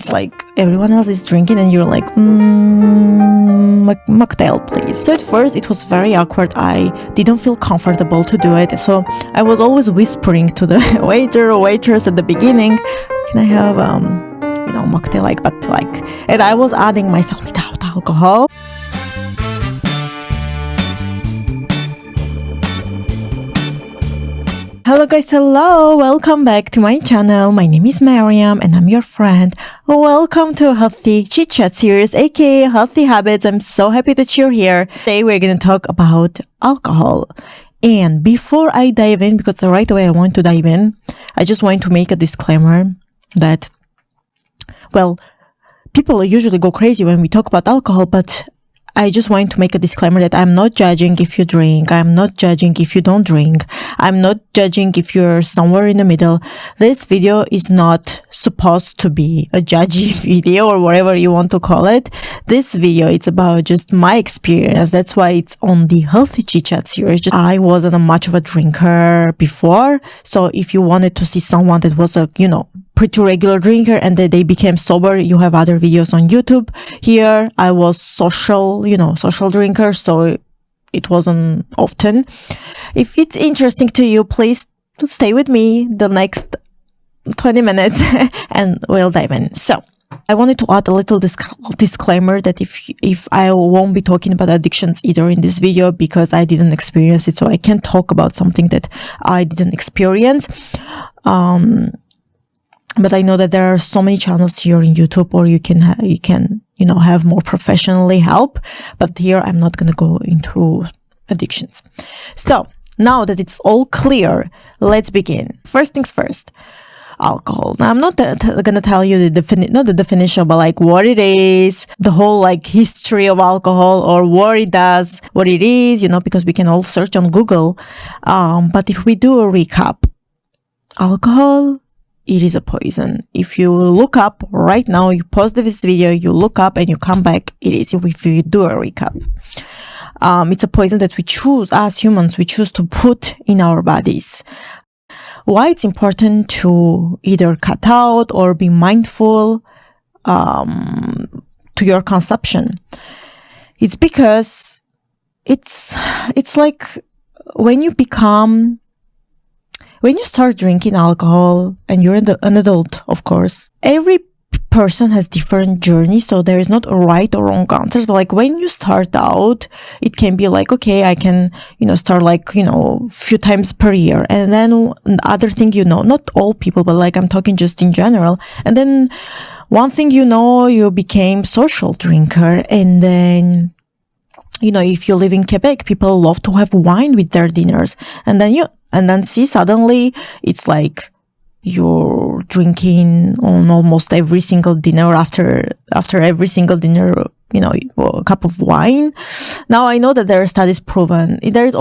It's like everyone else is drinking and you're like, mocktail please. So at first it was very awkward. I didn't feel comfortable to do it. So I was always whispering to the waiter or waitress at the beginning, can I have, mocktail and I was adding myself without alcohol. Hello guys, hello! Welcome back to my channel. My name is Mariam and I'm your friend. Welcome to a Healthy Chit Chat series, aka Healthy Habits. I'm so happy that you're here. Today we're going to talk about alcohol. And before I dive in, because right away I want to dive in, I just want to make a disclaimer that, well, people usually go crazy when we talk about alcohol, but I just want to make a disclaimer that I'm not judging if you drink. I'm not judging if you don't drink. I'm not judging if you're somewhere in the middle. This video is not supposed to be a judgy video or whatever you want to call it. This video, it's about just my experience. That's why it's on the Healthy Chit Chat series. I wasn't much of a drinker before. So if you wanted to see someone that was a, pretty regular drinker and then they became sober, you have other videos on YouTube. Here I was social drinker, so it wasn't often. If it's interesting to you, please to stay with me the next 20 minutes and we'll dive in. So I wanted to add a little disclaimer that if I won't be talking about addictions either in this video because I didn't experience it, so I can't talk about something that I didn't experience. But I know that there are so many channels here on YouTube, or you can have more professionally help. But here I'm not going to go into addictions. So now that it's all clear, let's begin. First things first, alcohol. Now I'm not going to tell you not the definition, but what it is, the whole history of alcohol, or what it does, what it is, because we can all search on Google. But if we do a recap, alcohol, it is a poison. If you look up right now, you pause this video, you look up and you come back, it is. If you do a recap, it's a poison that we choose, as humans, we choose to put in our bodies. Why it's important to either cut out or be mindful to your consumption? It's because it's like when you start drinking alcohol and you're an adult, of course, every person has different journeys. So there is not a right or wrong answers. But when you start out, it can be okay, I can, start few times per year. And then the other thing, not all people, but I'm talking just in general. And then one thing, you became social drinker. And then, if you live in Quebec, people love to have wine with their dinners. And then see, suddenly it's you're drinking on almost every single dinner, after every single dinner, a cup of wine. Now I know that there are studies proven. There is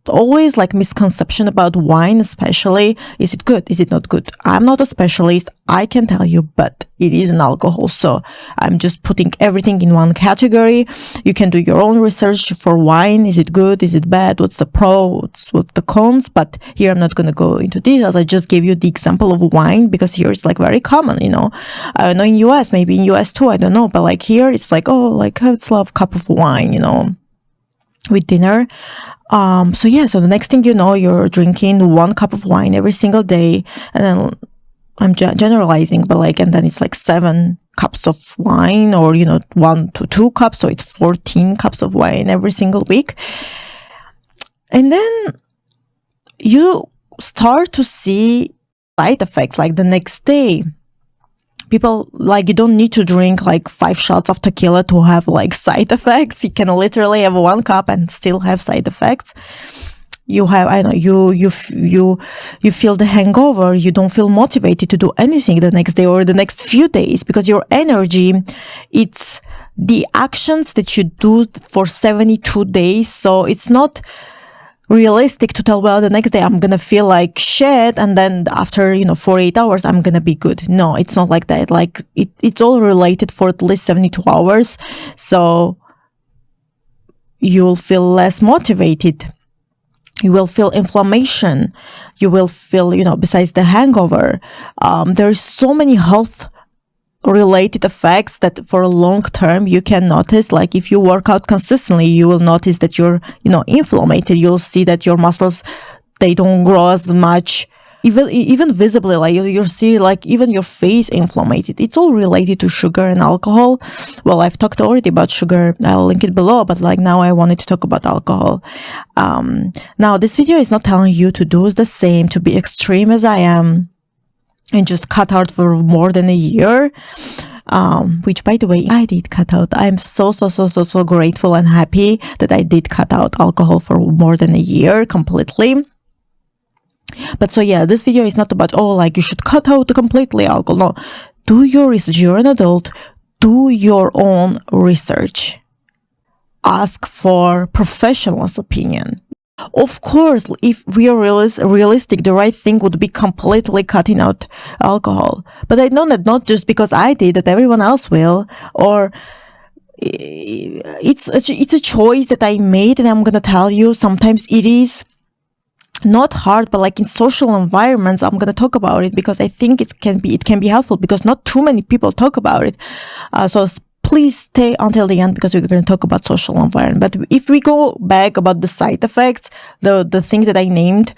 always misconception about wine, especially. Is it good? Is it not good? I'm not a specialist. I can tell you, but it is an alcohol. So I'm just putting everything in one category. You can do your own research for wine. Is it good? Is it bad? What's the pros? What's the cons? But here I'm not going to go into details. I just gave you the example of wine because here it's very common, I know in US, maybe in US too, I don't know. But here it's let's love cup of wine, with dinner. So the next thing you're drinking one cup of wine every single day. And then I'm generalizing, but and then it's 7 cups of wine, or 1 to 2 cups, so it's 14 cups of wine every single week. And then you start to see side effects the next day. People you don't need to drink 5 shots of tequila to have side effects. You can literally have 1 cup and still have side effects. You have, you feel the hangover. You don't feel motivated to do anything the next day or the next few days because your energy, it's the actions that you do for 72 days. So it's not realistic to tell, well, the next day I'm gonna feel like shit, and then after 48 hours I'm gonna be good. No, it's not like that. It's all related for at least 72 hours. So you'll feel less motivated. You will feel inflammation. You will feel, besides the hangover, there's so many health related effects that for a long term you can notice. Like if you work out consistently, you will notice that you're, inflamed. You'll see that your muscles, they don't grow as much, even visibly. Like you see, like even your face inflamed. It's all related to sugar and alcohol. Well, I've talked already about sugar. I'll link it below, but like now I wanted to talk about alcohol. Now this video is not telling you to do the same, to be extreme as I am and just cut out for more than a year. Which, by the way, I did cut out. I'm so grateful and happy that I did cut out alcohol for more than a year completely. But so yeah, this video is not about, like you should cut out completely alcohol. No, do your research. You're an adult. Do your own research. Ask for professionals' opinion. Of course, if we are realistic, the right thing would be completely cutting out alcohol. But I know that not just because I did, that everyone else will, or it's a choice that I made, and I'm gonna tell you, sometimes it is not hard, but like in social environments, I'm gonna talk about it because I think it can be helpful, because not too many people talk about it. So please stay until the end, because we're going to talk about social environment. But if we go back about the side effects, the thing that I named,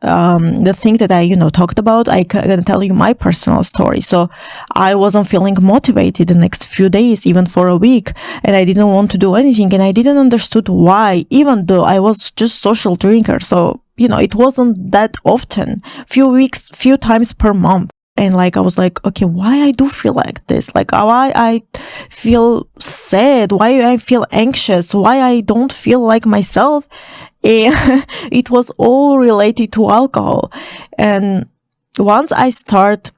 the thing that I, talked about, I'm going to tell you my personal story. So I wasn't feeling motivated the next few days, even for a week, and I didn't want to do anything, and I didn't understood why, even though I was just social drinker. So, it wasn't that often, few times per month. And like, I was like, okay, why I do feel like this? Like, why I feel sad? Why I feel anxious? Why I don't feel like myself? And it was all related to alcohol. And once I start,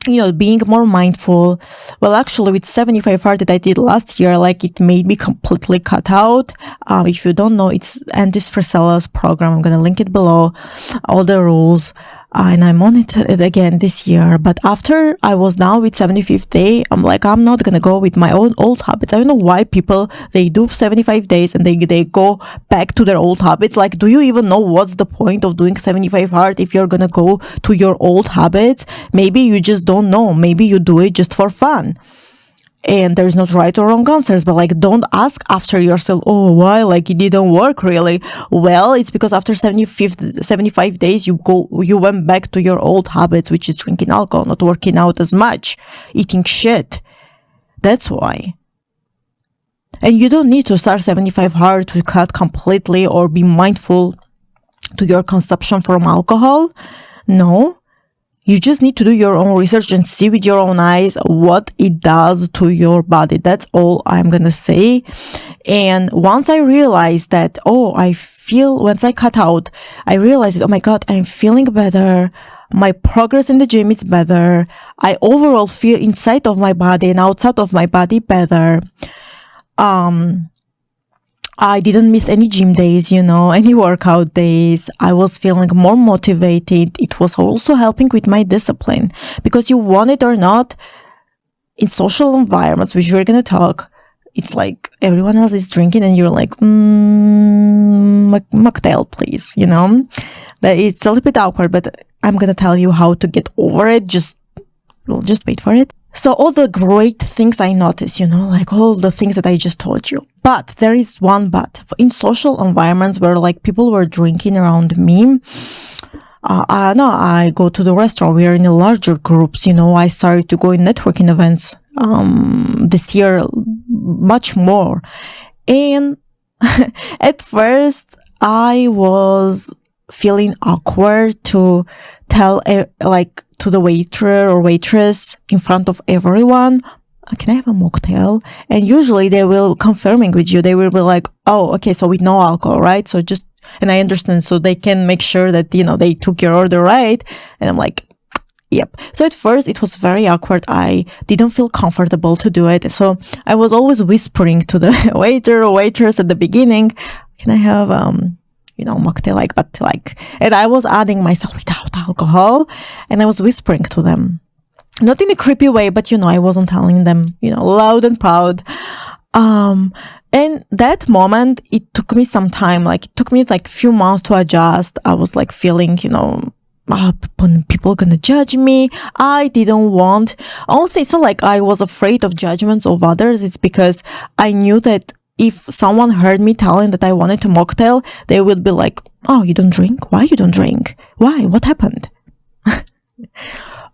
being more mindful, well, actually with 75 hard that I did last year, like it made me completely cut out. If you don't know, it's Andis Frisella's program. I'm going to link it below, all the rules. And I'm on it again this year. But after I was now with 75th day, I'm like, I'm not going to go with my own old habits. I don't know why people, they do 75 days and they go back to their old habits. Like, do you even know what's the point of doing 75 hard if you're going to go to your old habits? Maybe you just don't know. Maybe you do it just for fun. And there's not right or wrong answers, but like, don't ask after yourself, why? Like, it didn't work really. Well, it's because after 75 days, you went back to your old habits, which is drinking alcohol, not working out as much, eating shit. That's why. And you don't need to start 75 hard to cut completely or be mindful to your consumption from alcohol. No. You just need to do your own research and see with your own eyes what it does to your body. That's all I'm going to say. And once I realized that, once I cut out, I realized, oh my God, I'm feeling better. My progress in the gym is better. I overall feel inside of my body and outside of my body better. I didn't miss any gym days, any workout days. I was feeling more motivated. It was also helping with my discipline, because you want it or not, in social environments, which we're going to talk, it's like everyone else is drinking and you're like, mocktail, please, But it's a little bit awkward, but I'm going to tell you how to get over it. Just wait for it. So all the great things I noticed, like all the things that I just told you. But there is one but. In social environments where like people were drinking around me, I go to the restaurant. We are in a larger groups, I started to go in networking events, this year, much more. And at first I was feeling awkward to tell to the waiter or waitress in front of everyone, can I have a mocktail? And usually they will confirming with you. They will be like, oh, okay, so with no alcohol, right? So and I understand, so they can make sure that, they took your order right. And I'm like, yep. So at first it was very awkward. I didn't feel comfortable to do it. So I was always whispering to the waiter or waitress at the beginning, can I have, mocktail, and I was adding myself without alcohol, and I was whispering to them, not in a creepy way, but I wasn't telling them, loud and proud. And that moment, it took me some time, it took me a few months to adjust. I was feeling, people gonna judge me. I didn't want, honestly, it's not like I was afraid of judgments of others. It's because I knew that if someone heard me telling that I wanted to mocktail, they would be like, oh, you don't drink? Why you don't drink? Why? What happened?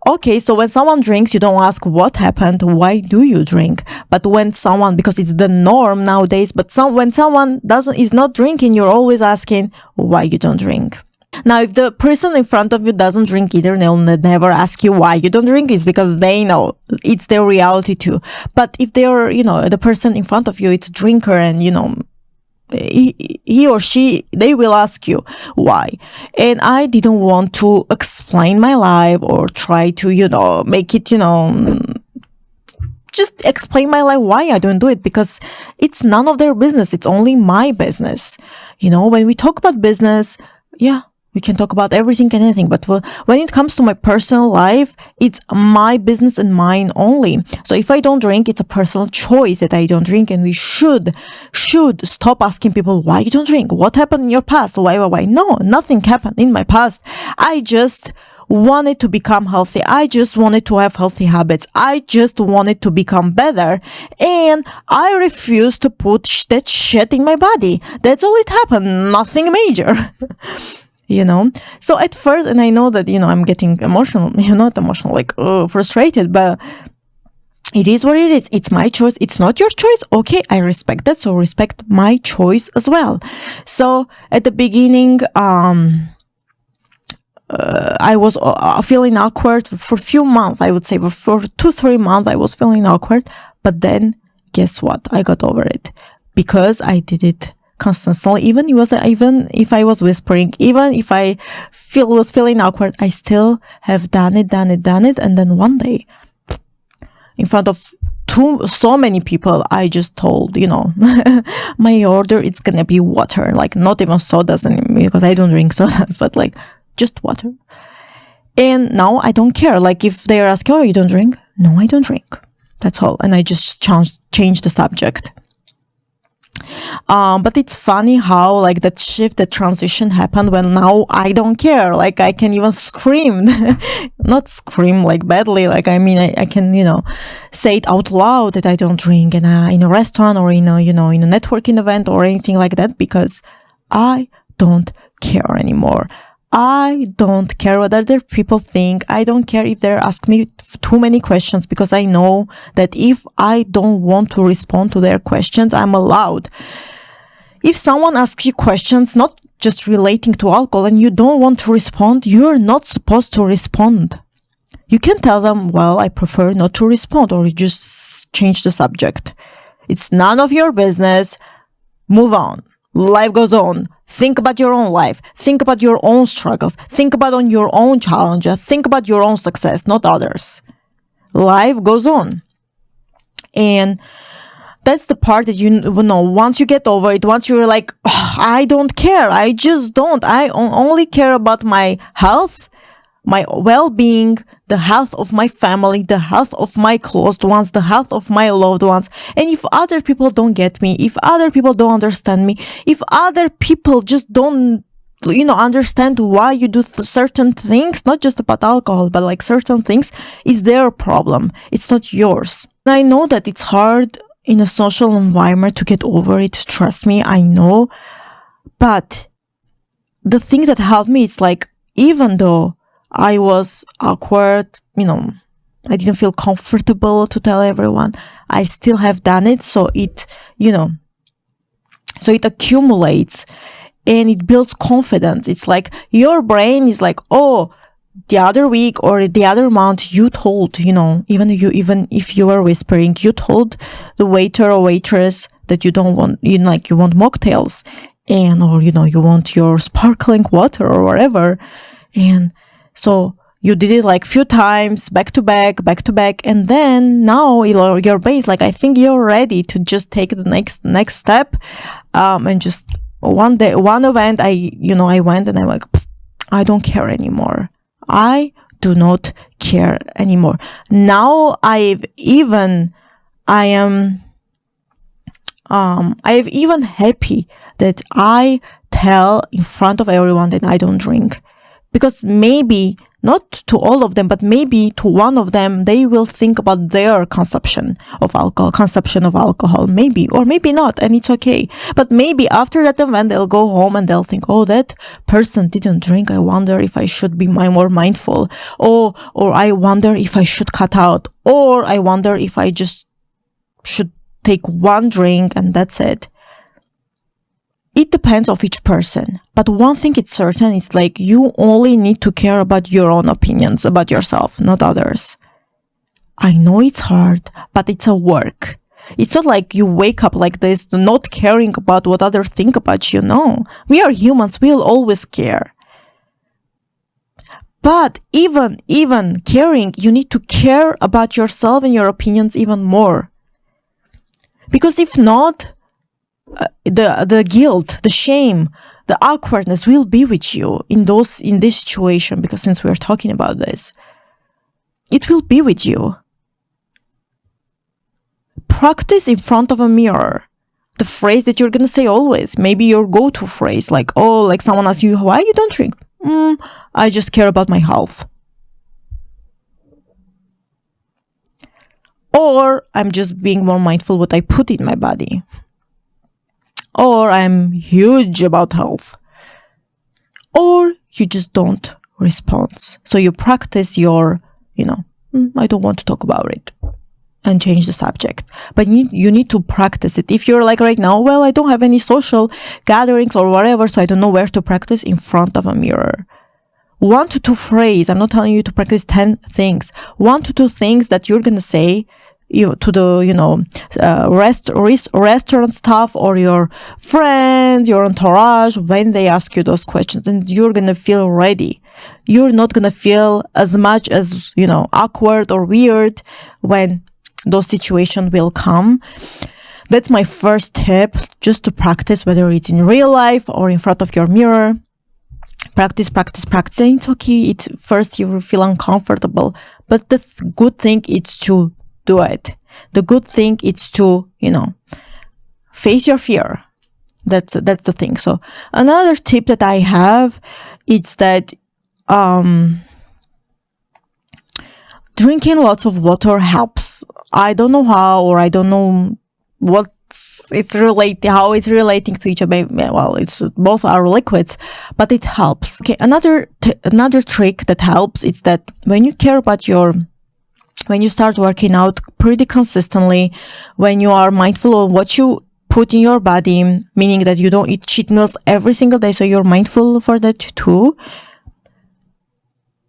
Okay, so when someone drinks, you don't ask what happened, why do you drink? But when someone, because it's the norm nowadays, but when someone is not drinking, you're always asking why you don't drink. Now, if the person in front of you doesn't drink either, they'll never ask you why you don't drink. It's because they know it's their reality too. But if they're, the person in front of you, it's a drinker, and, he or she, they will ask you why. And I didn't want to explain my life or try to, make it, just explain my life why I don't do it, because it's none of their business. It's only my business. When we talk about business, yeah, we can talk about everything and anything, but when it comes to my personal life, it's my business and mine only. So if I don't drink, it's a personal choice that I don't drink, and we should stop asking people why you don't drink. What happened in your past? Why? No, nothing happened in my past. I just wanted to become healthy. I just wanted to have healthy habits. I just wanted to become better, and I refused to put that shit in my body. That's all it happened. Nothing major. So at first, and I know that, I'm getting emotional, not emotional, like, frustrated, but it is what it is. It's my choice. It's not your choice. Okay, I respect that. So respect my choice as well. So at the beginning, I was feeling awkward for a few months. I would say for 2-3 months, I was feeling awkward. But then guess what? I got over it because I did it constantly. Even if I was whispering, even if I was feeling awkward, I still have done it. And then one day, in front of so many people, I just told, my order, it's gonna be water, like not even sodas anymore, because I don't drink sodas, but like just water. And now I don't care. Like if they're asking, oh, you don't drink? No, I don't drink. That's all. And I just changed the subject. But it's funny how like that shift, that transition happened when now I don't care. Like I can even scream, not scream like badly. Like, I mean, I can, say it out loud that I don't drink in a restaurant or in a networking event or anything like that, because I don't care anymore. I don't care what other people think. I don't care if they ask me too many questions, because I know that if I don't want to respond to their questions, I'm allowed. If someone asks you questions, not just relating to alcohol, and you don't want to respond, you're not supposed to respond. You can tell them, well, I prefer not to respond, or you just change the subject. It's none of your business. Move on. Life goes on. Think about your own life. Think about your own struggles. Think about your own challenges. Think about your own success, not others. Life goes on. And that's the part that once you get over it, once you're like, oh, I don't care. I just don't. I only care about my health, my well-being, the health of my family, the health of my close ones, the health of my loved ones. And if other people don't get me, if other people don't understand me, if other people just don't, understand why you do certain things, not just about alcohol, but like certain things, is their problem. It's not yours. And I know that it's hard in a social environment to get over it. Trust me, I know. But the things that helped me, it's like, even though I was awkward, I didn't feel comfortable to tell everyone, I still have done it. So it, so it accumulates and it builds confidence. It's like your brain is like, oh, the other week or the other month you told, even if you were whispering, you told the waiter or waitress that you don't want, you want mocktails or, you want your sparkling water or whatever. And so you did it like few times, back to back. And then now your brain is like, I think you're ready to just take the next step. And just one event, I went and I'm like, I don't care anymore. I do not care anymore. Now I am even happy that I tell in front of everyone that I don't drink. Because maybe, not to all of them, but maybe to one of them, they will think about their consumption of alcohol, maybe, or maybe not, and it's okay. But maybe after that event, they'll go home and they'll think, oh, that person didn't drink. I wonder if I should be more mindful. Or I wonder if I should cut out. Or I wonder if I just should take one drink and that's it. It depends of each person. But one thing it's certain, it's like you only need to care about your own opinions about yourself, not others. I know it's hard, but it's a work. It's not like you wake up like this, not caring about what others think about you. No, we are humans. We'll always care. But even caring, you need to care about yourself and your opinions even more. Because if not, the guilt, the shame, the awkwardness will be with you in this situation, because since we're talking about this, it will be with you. Practice in front of a mirror the phrase that you're going to say always. Maybe your go-to phrase, like someone asks you, why you don't drink? I just care about my health. Or I'm just being more mindful what I put in my body. Or I'm huge about health. Or you just don't respond. So you practice your, I don't want to talk about it, and change the subject. But you need to practice it. If you're like right now, well, I don't have any social gatherings or whatever, so I don't know where to practice, in front of a mirror. 1 to 2 phrases. I'm not telling you to practice 10 things. 1 to 2 things that you're going to say to the, restaurant staff or your friends, your entourage, when they ask you those questions, and you're going to feel ready. You're not going to feel as much as, awkward or weird when those situations will come. That's my first tip, just to practice, whether it's in real life or in front of your mirror. Practice. And it's okay. First you will feel uncomfortable, but the good thing is to do it. The good thing is to, face your fear. That's the thing. So another tip that I have, it's that, drinking lots of water helps. I don't know how, or I don't know how it's relating to each other. Well, it's both are liquids, but it helps. Okay, another trick that helps is that when you care about when you start working out pretty consistently, when you are mindful of what you put in your body, meaning that you don't eat cheat meals every single day, so you're mindful for that too,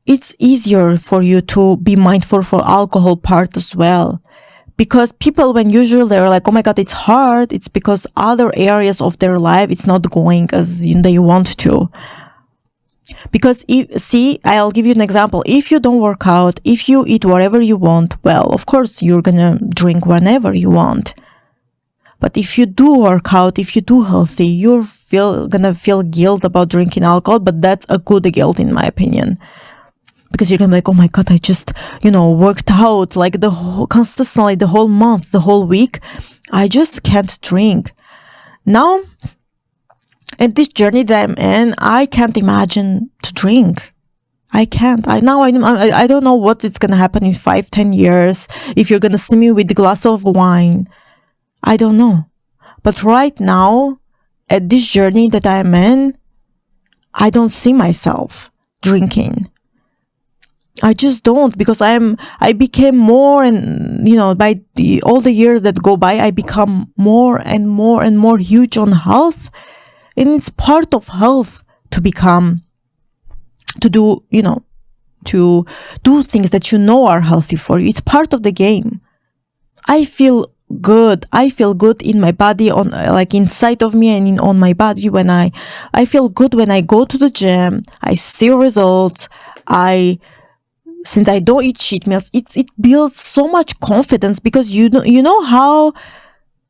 it's easier for you to be mindful for alcohol part as well. Because people, when usually they're like, oh my God, it's hard, it's because other areas of their life, it's not going as they want to. Because I'll give you an example. If you don't work out, if you eat whatever you want, well, of course, you're gonna drink whenever you want. But if you do work out, if you do healthy, you're gonna feel guilt about drinking alcohol, but that's a good guilt in my opinion. Because you're gonna be like, oh my God, I just, worked out like consistently the whole month, the whole week. I just can't drink. Now, at this journey that I'm in, I can't imagine to drink. I can't. I don't know what it's gonna happen in 5-10 years. If you're gonna see me with a glass of wine, I don't know. But right now, at this journey that I'm in, I don't see myself drinking. I just don't, because I became more, and by all the years that go by, I become more and more and more huge on health. And it's part of health to do things that are healthy for you. It's part of the game. I feel good. I feel good in my body, inside of me and on my body. When I feel good when I go to the gym, I see results. Since I don't eat cheat meals, it builds so much confidence, because you know how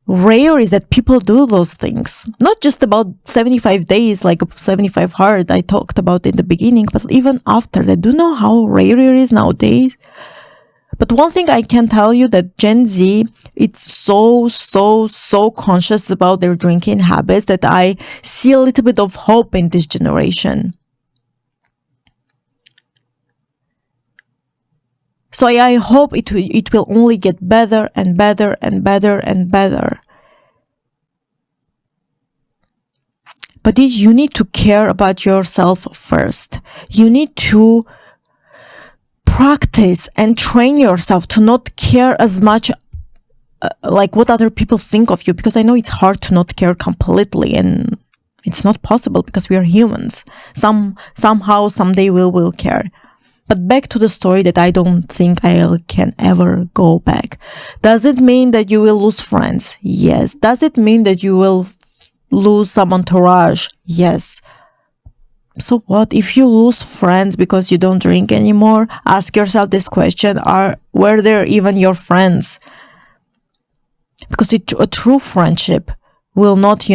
rare is that people do those things. Not just about 75 days, like 75 hard I talked about in the beginning, but even after that. Do you know how rare it is nowadays? But one thing I can tell you, that Gen Z, it's so conscious about their drinking habits, that I see a little bit of hope in this generation. So I hope it will only get better and better and better and better. But you need to care about yourself first. You need to practice and train yourself to not care as much like what other people think of you, because I know it's hard to not care completely, and it's not possible because we are humans. Somehow, someday we will care. But back to the story that I don't think I can ever go back. Does it mean that you will lose friends? Yes. Does it mean that you will lose some entourage? Yes. So what if you lose friends because you don't drink anymore? Ask yourself this question: were there even your friends? Because a true friendship will not,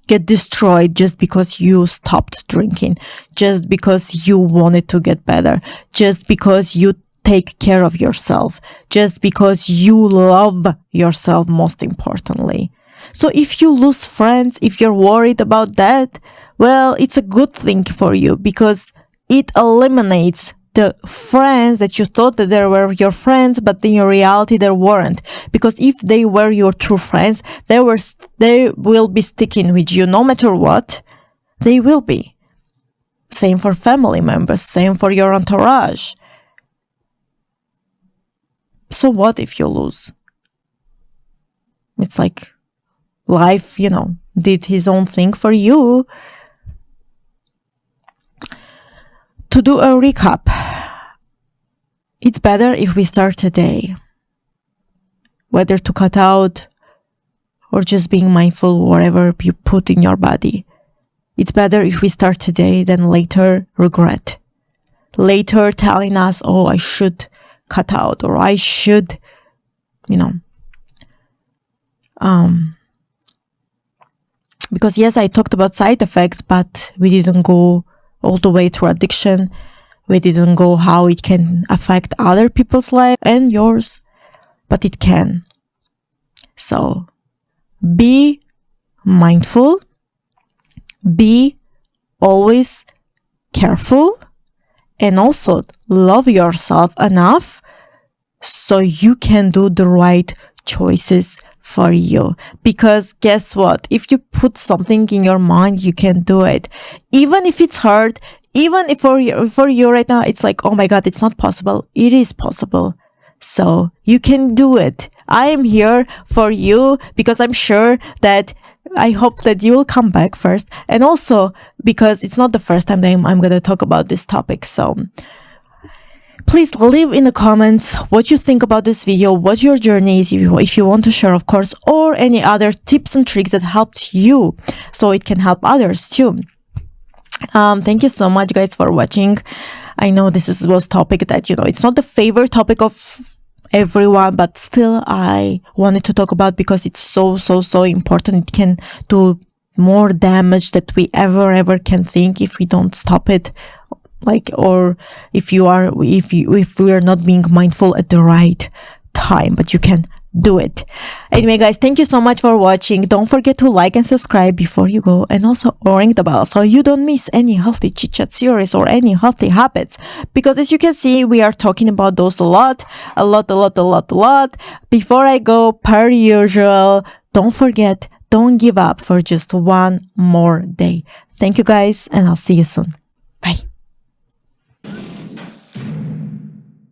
get destroyed just because you stopped drinking, just because you wanted to get better, just because you take care of yourself, just because you love yourself, most importantly. So if you lose friends, if you're worried about that, well, it's a good thing for you, because it eliminates the friends that you thought that they were your friends, but in reality they weren't. Because if they were your true friends, they will be sticking with you no matter what. They will be. Same for family members, same for your entourage. So what if you lose? It's like life, did his own thing for you. To do a recap, it's better if we start today. Whether to cut out or just being mindful whatever you put in your body. It's better if we start today than later regret. Later telling us, oh, I should cut out, or I should, because yes, I talked about side effects, but we didn't go all the way through addiction. We didn't go how it can affect other people's life and yours, but it can. So be mindful, be always careful, and also love yourself enough so you can do the right choices for you. Because guess what? If you put something in your mind, you can do it. Even if it's hard, even if for you right now, it's like, oh my God, it's not possible. It is possible. So you can do it. I am here for you, because I'm sure that I hope that you will come back first. And also because it's not the first time that I'm going to talk about this topic. So please leave in the comments what you think about this video, what your journey is, if you want to share, of course, or any other tips and tricks that helped you so it can help others too. Thank you so much, guys, for watching. I know this was a topic that, it's not the favorite topic of everyone, but still I wanted to talk about because it's so important. It can do more damage that we ever can think if we don't stop it. Or if we are not being mindful at the right time, but you can do it. Anyway, guys, thank you so much for watching. Don't forget to like and subscribe before you go, and also ring the bell so you don't miss any healthy chit chat series or any healthy habits, because as you can see, we are talking about those a lot. Before I go, per usual, don't forget, don't give up for just one more day. Thank you, guys, and I'll see you soon. Bye.